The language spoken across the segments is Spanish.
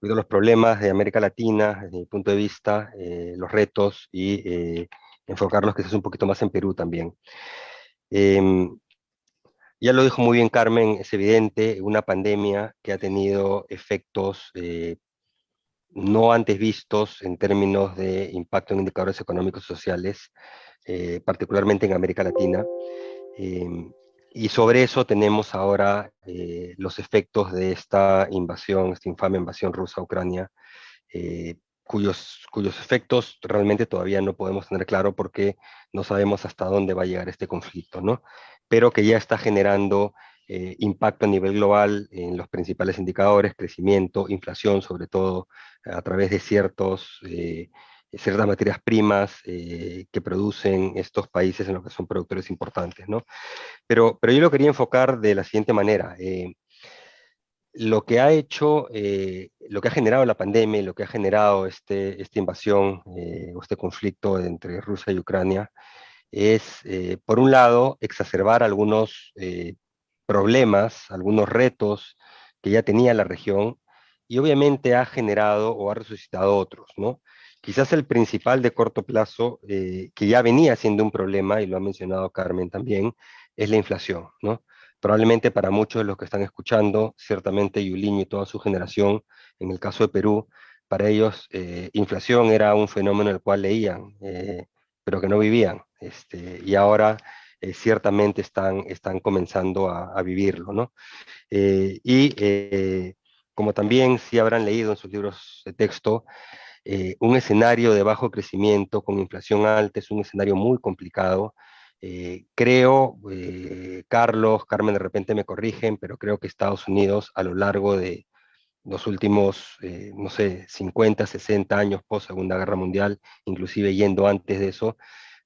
de los problemas de América Latina, desde mi punto de vista, los retos y enfocarlos quizás un poquito más en Perú también. Em, ya lo dijo muy bien Carmen, es evidente, una pandemia que ha tenido efectos no antes vistos en términos de impacto en indicadores económicos y sociales, particularmente en América Latina. Eh, y sobre eso tenemos ahora los efectos de esta invasión, esta infame invasión rusa a Ucrania, cuyos efectos realmente todavía no podemos tener claro porque no sabemos hasta dónde va a llegar este conflicto, ¿no? Pero que ya está generando impacto a nivel global en los principales indicadores, crecimiento, inflación, sobre todo a través de ciertas materias primas que producen estos países en los que son productores importantes, ¿no? Pero yo lo quería enfocar de la siguiente manera. Lo que ha hecho, lo que ha generado la pandemia, y lo que ha generado esta invasión o este conflicto entre Rusia y Ucrania es, por un lado, exacerbar algunos problemas, algunos retos que ya tenía la región y obviamente ha generado o ha resucitado otros, ¿no? Quizás el principal de corto plazo, que ya venía siendo un problema, y lo ha mencionado Carmen también, es la inflación, ¿no? Probablemente para muchos de los que están escuchando, ciertamente Yuliño y toda su generación, en el caso de Perú, para ellos inflación era un fenómeno el cual leían, pero que no vivían, y ahora ciertamente están comenzando a vivirlo, ¿no? Como también si habrán leído en sus libros de texto, un escenario de bajo crecimiento con inflación alta es un escenario muy complicado. Creo, Carlos, Carmen de repente me corrigen, pero creo que Estados Unidos a lo largo de los últimos, no sé, 50, 60 años post Segunda Guerra Mundial, inclusive yendo antes de eso,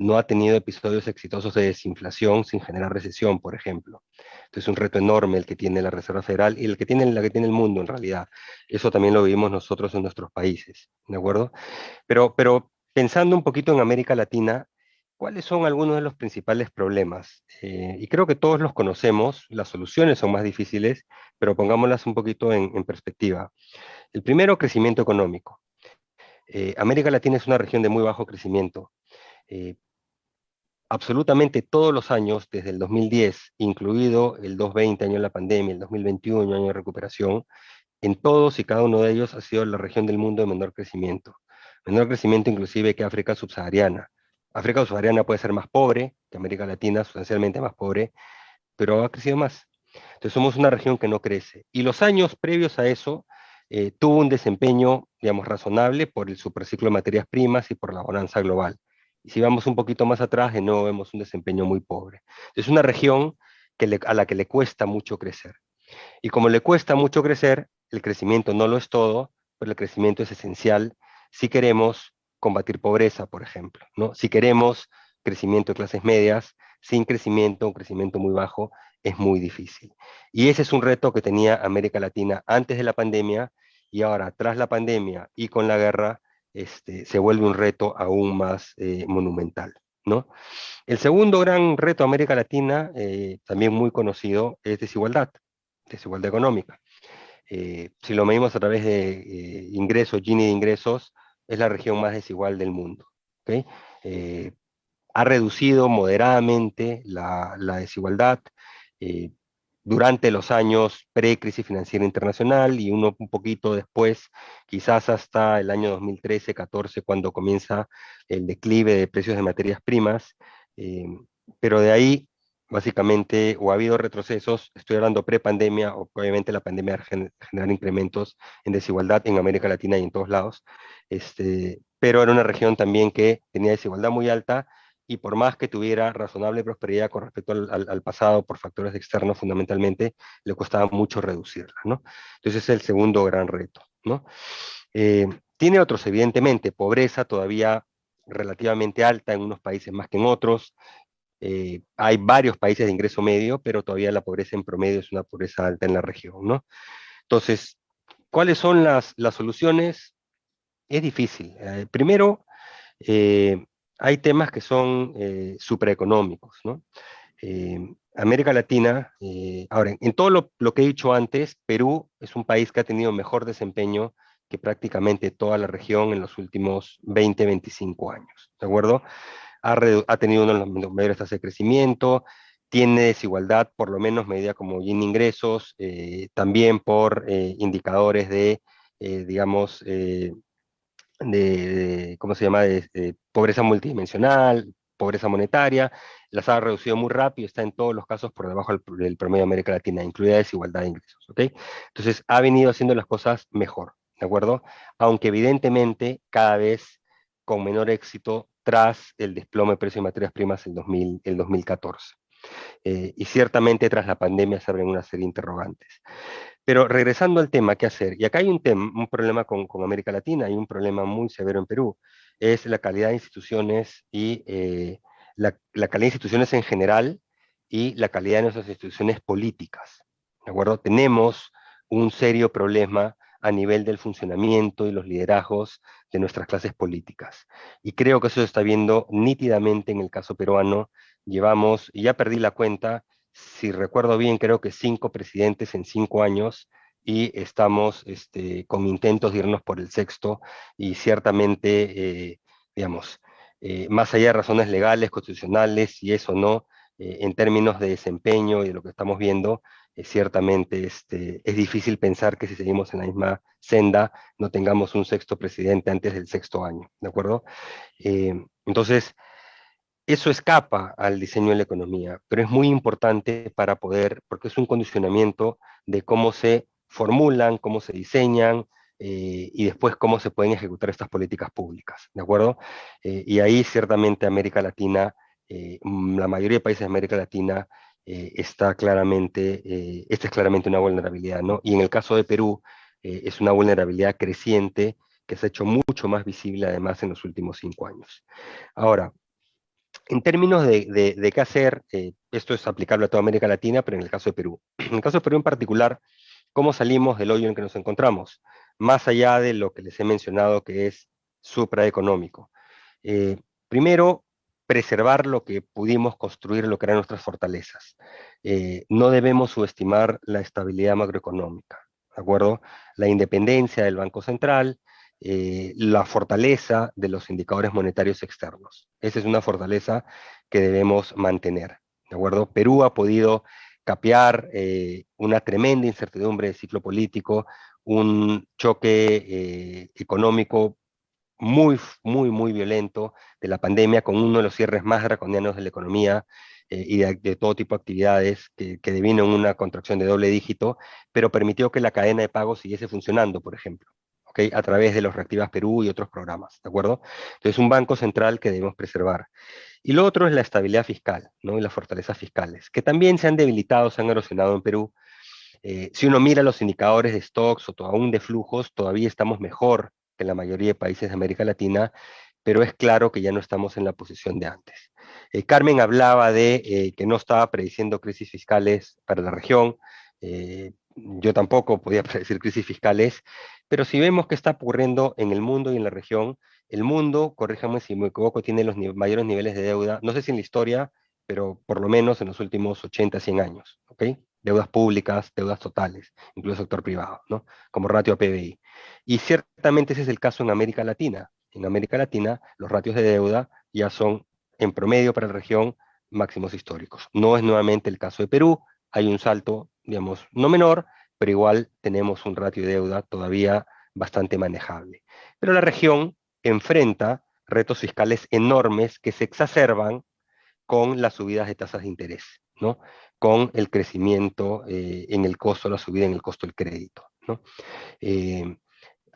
no ha tenido episodios exitosos de desinflación sin generar recesión, por ejemplo. Entonces es un reto enorme el que tiene la Reserva Federal y la que tiene el mundo en realidad. Eso también lo vivimos nosotros en nuestros países, ¿de acuerdo? Pero pensando un poquito en América Latina, ¿cuáles son algunos de los principales problemas? Y creo que todos los conocemos, las soluciones son más difíciles, pero pongámoslas un poquito en perspectiva. El primero, crecimiento económico. América Latina es una región de muy bajo crecimiento. Eh, Absolutamente todos los años, desde el 2010, incluido el 2020, año de la pandemia, el 2021, año de recuperación, en todos y cada uno de ellos ha sido la región del mundo de menor crecimiento. Menor crecimiento inclusive que África subsahariana. África subsahariana puede ser más pobre que América Latina, sustancialmente más pobre, pero ha crecido más. Entonces somos una región que no crece. Y los años previos a eso tuvo un desempeño, digamos, razonable por el superciclo de materias primas y por la bonanza global. Y si vamos un poquito más atrás, de nuevo vemos un desempeño muy pobre. Es una región a la que le cuesta mucho crecer. Y como le cuesta mucho crecer, el crecimiento no lo es todo, pero el crecimiento es esencial si queremos combatir pobreza, por ejemplo, ¿no? Si queremos crecimiento de clases medias, sin crecimiento, un crecimiento muy bajo, es muy difícil. Y ese es un reto que tenía América Latina antes de la pandemia y ahora, tras la pandemia y con la guerra, se vuelve un reto aún más monumental, ¿no? El segundo gran reto de América Latina, también muy conocido, es desigualdad económica. Si lo medimos a través de ingresos, Gini de ingresos, es la región más desigual del mundo. ¿Ok? Eh, Ha reducido moderadamente la desigualdad eh, durante los años pre-crisis financiera internacional y un poquito después, quizás hasta el año 2013-14, cuando comienza el declive de precios de materias primas. eh, pero de ahí, básicamente, o ha habido retrocesos, estoy hablando pre-pandemia, o obviamente la pandemia genera incrementos en desigualdad en América Latina y en todos lados, pero era una región también que tenía desigualdad muy alta y por más que tuviera razonable prosperidad con respecto al pasado por factores externos fundamentalmente, le costaba mucho reducirla, ¿no? Entonces es el segundo gran reto, ¿no? Tiene otros, evidentemente, pobreza todavía relativamente alta en unos países más que en otros. Hay varios países de ingreso medio, pero todavía la pobreza en promedio es una pobreza alta en la región, ¿no? Entonces, ¿cuáles son las soluciones? Es difícil. Primero, eh, hay temas que son supraeconómicos, ¿no? América Latina, ahora, en todo lo que he dicho antes, Perú es un país que ha tenido mejor desempeño que prácticamente toda la región en los últimos 20, 25 años, ¿de acuerdo? Ha tenido uno de los mayores tasas de crecimiento, tiene desigualdad, por lo menos medida como en ingresos, también por indicadores de, digamos, ¿cómo se llama?, de pobreza multidimensional, pobreza monetaria, las ha reducido muy rápido, está en todos los casos por debajo del promedio de América Latina, incluida desigualdad de ingresos, ¿ok? Entonces, ha venido haciendo las cosas mejor, ¿de acuerdo? Aunque evidentemente cada vez con menor éxito tras el desplome de precios de materias primas en el 2014. Y ciertamente tras la pandemia se abren una serie de interrogantes. Pero regresando al tema, ¿qué hacer? Y acá hay un problema con América Latina, hay un problema muy severo en Perú, es la calidad de instituciones y la calidad de instituciones en general y la calidad de nuestras instituciones políticas, ¿de acuerdo? Tenemos un serio problema a nivel del funcionamiento y los liderazgos de nuestras clases políticas. Y creo que eso se está viendo nítidamente en el caso peruano. Llevamos, y ya perdí la cuenta, si recuerdo bien, creo que 5 presidentes en 5 años y estamos con intentos de irnos por el sexto y ciertamente, digamos, más allá de razones legales, constitucionales y eso no, en términos de desempeño y de lo que estamos viendo, ciertamente es difícil pensar que si seguimos en la misma senda no tengamos un sexto presidente antes del sexto año, ¿de acuerdo? Entonces, eso escapa al diseño de la economía, pero es muy importante para poder, porque es un condicionamiento de cómo se formulan, cómo se diseñan y después cómo se pueden ejecutar estas políticas públicas, ¿de acuerdo? Y ahí ciertamente América Latina, la mayoría de países de América Latina esta es claramente una vulnerabilidad, ¿no? Y en el caso de Perú, es una vulnerabilidad creciente que se ha hecho mucho más visible además en los últimos 5 años. Ahora, en términos de qué hacer, esto es aplicable a toda América Latina, pero en el caso de Perú. En el caso de Perú en particular, ¿cómo salimos del hoyo en el que nos encontramos? Más allá de lo que les he mencionado que es supraeconómico. Primero, preservar lo que pudimos construir, lo que eran nuestras fortalezas. No debemos subestimar la estabilidad macroeconómica, ¿de acuerdo? La independencia del Banco Central, la fortaleza de los indicadores monetarios externos. Esa es una fortaleza que debemos mantener, ¿de acuerdo? Perú ha podido capear una tremenda incertidumbre de ciclo político, un choque económico muy, muy, muy violento de la pandemia, con uno de los cierres más draconianos de la economía y de todo tipo de actividades que devino en una contracción de doble dígito, pero permitió que la cadena de pagos siguiese funcionando, por ejemplo. ¿Okay? A través de los Reactivas Perú y otros programas, ¿de acuerdo? Entonces, un banco central que debemos preservar. Y lo otro es la estabilidad fiscal, ¿no? Y las fortalezas fiscales, que también se han debilitado, se han erosionado en Perú. Si uno mira los indicadores de stocks o aún de flujos, todavía estamos mejor que la mayoría de países de América Latina, pero es claro que ya no estamos en la posición de antes. Carmen hablaba de que no estaba prediciendo crisis fiscales para la región. Yo tampoco podía predecir crisis fiscales, pero si vemos qué está ocurriendo en el mundo y en la región, el mundo, corríjame si me equivoco, tiene los mayores niveles de deuda, no sé si en la historia, pero por lo menos en los últimos 80, 100 años, ¿ok? Deudas públicas, deudas totales, incluso sector privado, ¿no? Como ratio a PBI. Y ciertamente ese es el caso en América Latina. En América Latina, los ratios de deuda ya son, en promedio para la región, máximos históricos. No es nuevamente el caso de Perú, hay un salto, digamos, no menor, pero igual tenemos un ratio de deuda todavía bastante manejable. Pero la región enfrenta retos fiscales enormes que se exacerban con las subidas de tasas de interés, ¿no? Con el crecimiento en el costo, la subida en el costo del crédito, ¿no? Eh,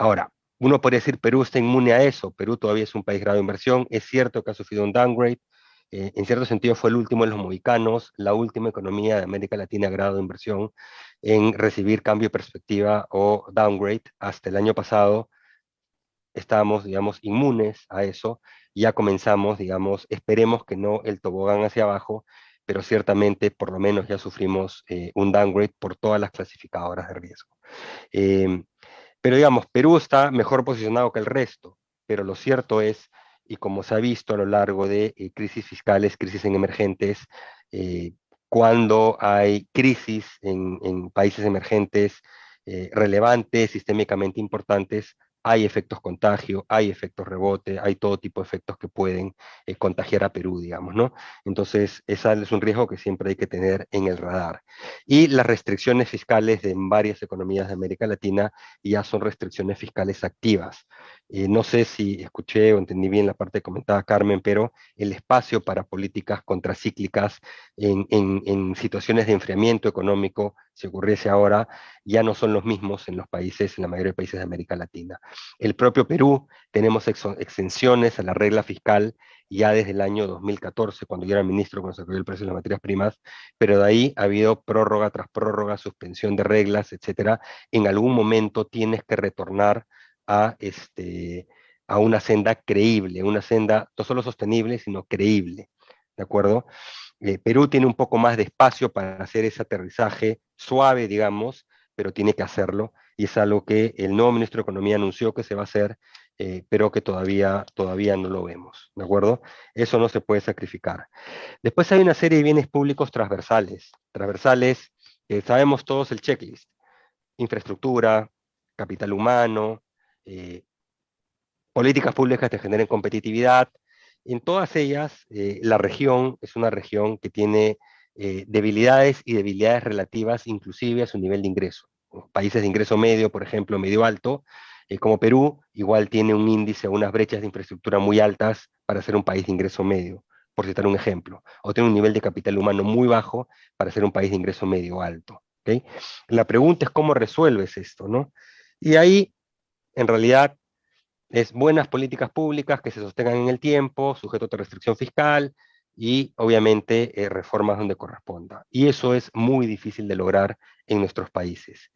Ahora, uno podría decir Perú está inmune a eso, Perú todavía es un país grado de inversión, es cierto que ha sufrido un downgrade, en cierto sentido fue el último de los mohicanos, la última economía de América Latina grado de inversión en recibir cambio de perspectiva o downgrade. Hasta el año pasado estábamos, digamos, inmunes a eso, ya comenzamos, digamos, esperemos que no el tobogán hacia abajo, pero ciertamente por lo menos ya sufrimos un downgrade por todas las clasificadoras de riesgo. Eh, pero digamos, Perú está mejor posicionado que el resto, pero lo cierto es, y como se ha visto a lo largo de crisis fiscales, crisis en emergentes, eh, cuando hay crisis en países emergentes relevantes, sistémicamente importantes, hay efectos contagio, hay efectos rebote, hay todo tipo de efectos que pueden contagiar a Perú, digamos, ¿no? Entonces, ese es un riesgo que siempre hay que tener en el radar. Y las restricciones fiscales de varias economías de América Latina ya son restricciones fiscales activas. No sé si escuché o entendí bien la parte que comentaba Carmen, pero el espacio para políticas contracíclicas en situaciones de enfriamiento económico, si ocurriese ahora, ya no son los mismos en los países, en la mayoría de países de América Latina. El propio Perú, tenemos exenciones a la regla fiscal ya desde el año 2014, cuando yo era ministro, cuando se cayó el precio de las materias primas, pero de ahí ha habido prórroga tras prórroga, suspensión de reglas, etcétera. En algún momento tienes que retornar a, a una senda creíble, una senda no solo sostenible, sino creíble, ¿de acuerdo? Perú tiene un poco más de espacio para hacer ese aterrizaje suave, digamos, pero tiene que hacerlo, y es algo que el nuevo ministro de Economía anunció que se va a hacer, pero que todavía no lo vemos, ¿de acuerdo? Eso no se puede sacrificar. Después hay una serie de bienes públicos transversales, sabemos todos el checklist: infraestructura, capital humano, eh, políticas públicas que generen competitividad. En todas ellas, la región es una región que tiene debilidades y debilidades relativas inclusive a su nivel de ingreso. Países de ingreso medio, por ejemplo, medio alto, como Perú, igual tiene un índice, unas brechas de infraestructura muy altas para ser un país de ingreso medio, por citar un ejemplo. O tiene un nivel de capital humano muy bajo para ser un país de ingreso medio alto. ¿Okay? La pregunta es cómo resuelves esto, ¿no? Y ahí, en realidad, es buenas políticas públicas que se sostengan en el tiempo, sujeto a restricción fiscal y obviamente reformas donde corresponda. Y eso es muy difícil de lograr en nuestros países.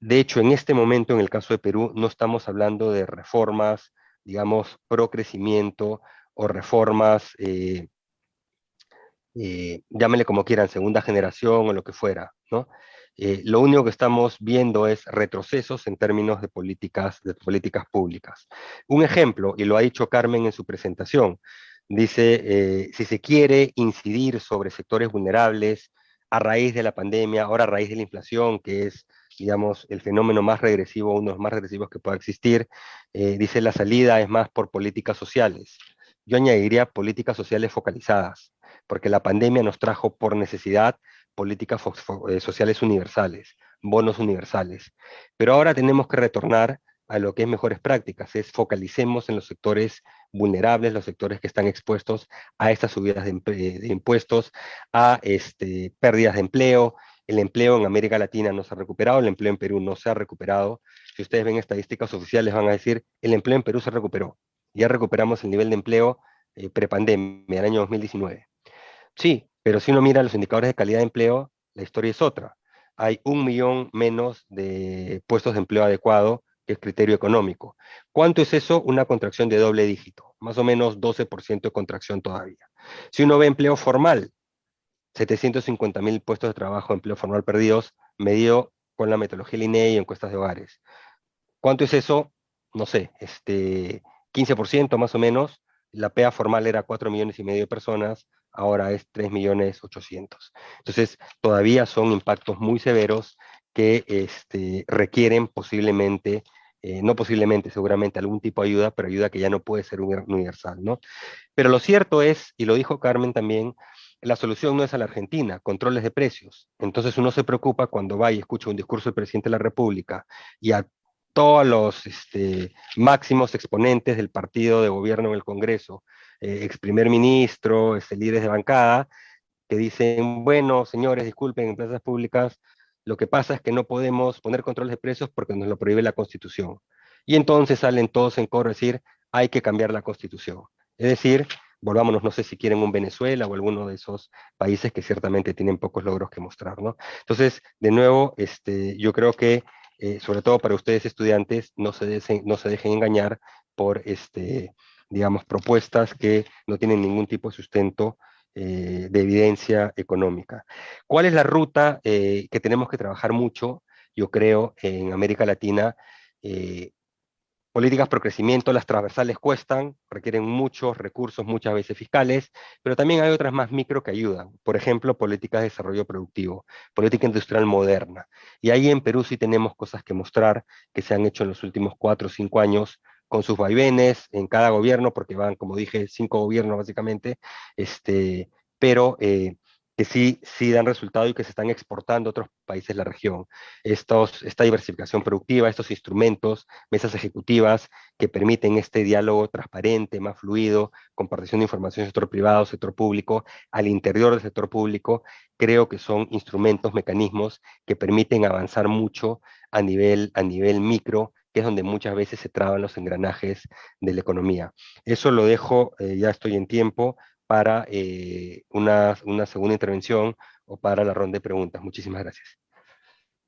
De hecho, en este momento, en el caso de Perú, no estamos hablando de reformas, digamos, pro crecimiento o reformas, llámenle como quieran, segunda generación o lo que fuera, ¿no? Lo único que estamos viendo es retrocesos en términos de políticas públicas. Un ejemplo, y lo ha dicho Carmen en su presentación, dice, si se quiere incidir sobre sectores vulnerables a raíz de la pandemia, ahora a raíz de la inflación, que es, digamos, el fenómeno más regresivo, uno de los más regresivos que pueda existir, dice la salida es más por políticas sociales. Yo añadiría políticas sociales focalizadas, porque la pandemia nos trajo por necesidad políticas sociales universales, bonos universales. Pero ahora tenemos que retornar a lo que es mejores prácticas, es focalicemos en los sectores vulnerables, los sectores que están expuestos a estas subidas de impuestos, a pérdidas de empleo. El empleo en América Latina no se ha recuperado, el empleo en Perú no se ha recuperado. Si ustedes ven estadísticas oficiales van a decir, el empleo en Perú se recuperó. Ya recuperamos el nivel de empleo prepandemia, el año 2019. Sí, pero si uno mira los indicadores de calidad de empleo, la historia es otra. Hay 1 millón menos de puestos de empleo adecuado, que es criterio económico. ¿Cuánto es eso? Una contracción de doble dígito, más o menos 12% de contracción todavía. Si uno ve empleo formal, 750.000 puestos de trabajo, empleo formal perdidos, medido con la metodología del INEI y encuestas de hogares. ¿Cuánto es eso? No sé, 15% más o menos. La PEA formal era 4,5 millones de personas, ahora es 3,800,000. Entonces, todavía son impactos muy severos que requieren posiblemente, no posiblemente, seguramente algún tipo de ayuda, pero ayuda que ya no puede ser universal, ¿no? Pero lo cierto es, y lo dijo Carmen también, la solución no es a la Argentina, controles de precios. Entonces uno se preocupa cuando va y escucha un discurso del presidente de la República y a todos los máximos exponentes del partido de gobierno en el Congreso, ex primer ministro, líderes de bancada, que dicen, bueno, señores, disculpen, en plazas públicas, lo que pasa es que no podemos poner controles de precios porque nos lo prohíbe la Constitución. Y entonces salen todos en coro a decir, hay que cambiar la Constitución. Es decir, volvámonos, no sé si quieren un Venezuela o alguno de esos países que ciertamente tienen pocos logros que mostrar, ¿no? Entonces, de nuevo, yo creo que, sobre todo para ustedes estudiantes, no se dejen engañar por, digamos, propuestas que no tienen ningún tipo de sustento de evidencia económica. ¿Cuál es la ruta que tenemos que trabajar mucho, yo creo, en América Latina? Eh, Políticas pro crecimiento, las transversales cuestan, requieren muchos recursos, muchas veces fiscales, pero también hay otras más micro que ayudan. Por ejemplo, políticas de desarrollo productivo, política industrial moderna. Y ahí en Perú sí tenemos cosas que mostrar que se han hecho en los últimos 4 o 5 años con sus vaivenes en cada gobierno, porque van, como dije, 5 gobiernos básicamente, pero que sí dan resultado y que se están exportando a otros países de la región. Esta diversificación productiva, estos instrumentos, mesas ejecutivas que permiten este diálogo transparente, más fluido, compartición de información sector privado, sector público, al interior del sector público, creo que son instrumentos, mecanismos que permiten avanzar mucho a nivel micro, que es donde muchas veces se traban los engranajes de la economía. Eso lo dejo, ya estoy en tiempo, para una segunda intervención o para la ronda de preguntas. Muchísimas gracias.